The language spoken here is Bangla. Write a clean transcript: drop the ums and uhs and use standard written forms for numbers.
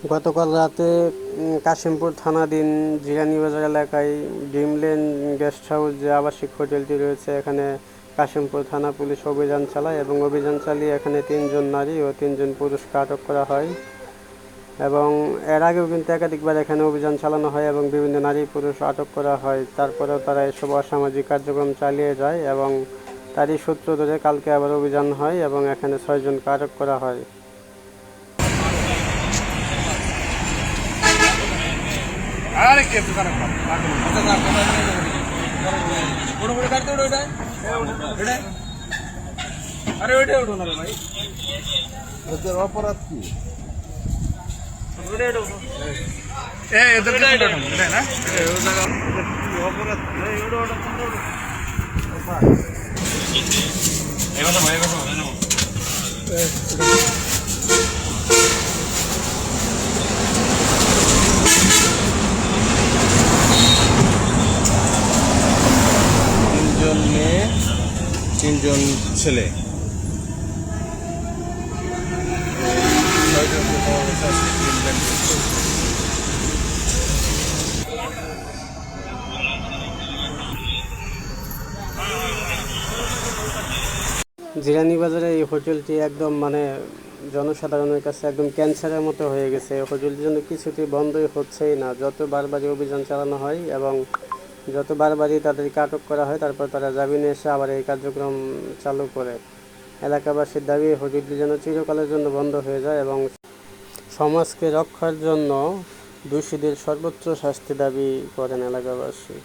গতকাল রাতে কাশিমপুর থানাধীন জিরানীবাজার এলাকায় ড্রিমল্যান্ড গেস্ট হাউস যে আবাসিক হোটেলটি রয়েছে, এখানে কাশিমপুর থানা পুলিশ অভিযান চালায় এবং অভিযান চালিয়ে এখানে 3 জন নারী ও 3 জন পুরুষকে আটক করা হয়। এবং এর আগেও কিন্তু একাধিকবার এখানে অভিযান চালানো হয় এবং বিভিন্ন নারী পুরুষ আটক করা হয়। তারপরেও তারা এসব অসামাজিক কার্যক্রম চালিয়ে যায় এবং তারই সূত্র ধরে কালকে আবার অভিযান হয় এবং এখানে 6 জনকে আটক করা হয়। अरे के दुकान अरे भाई अपराध की মেয়ে 3 জন ছেলে জিরানীবাজারে এই হোটেলটি একদম জনসাধারণের কাছে একদম ক্যান্সারের মতো হয়ে গেছে। এই হোটেলটির জন্য কিছুতেই বন্ধই হচ্ছেই না। যত বারবারই অভিযান চালানো হয় এবং যত বারবারই তাদেরকে আটক করা হয়, তারপর তারা জামিনে এসে আবার এই কার্যক্রম চালু করে। এলাকাবাসীর দাবি হোটেলটি যেন চিরকালের জন্য বন্ধ হয়ে যায় এবং সমাজকে রক্ষার জন্য দোষীদের সর্বোচ্চ শাস্তি দাবি করেন এলাকাবাসী।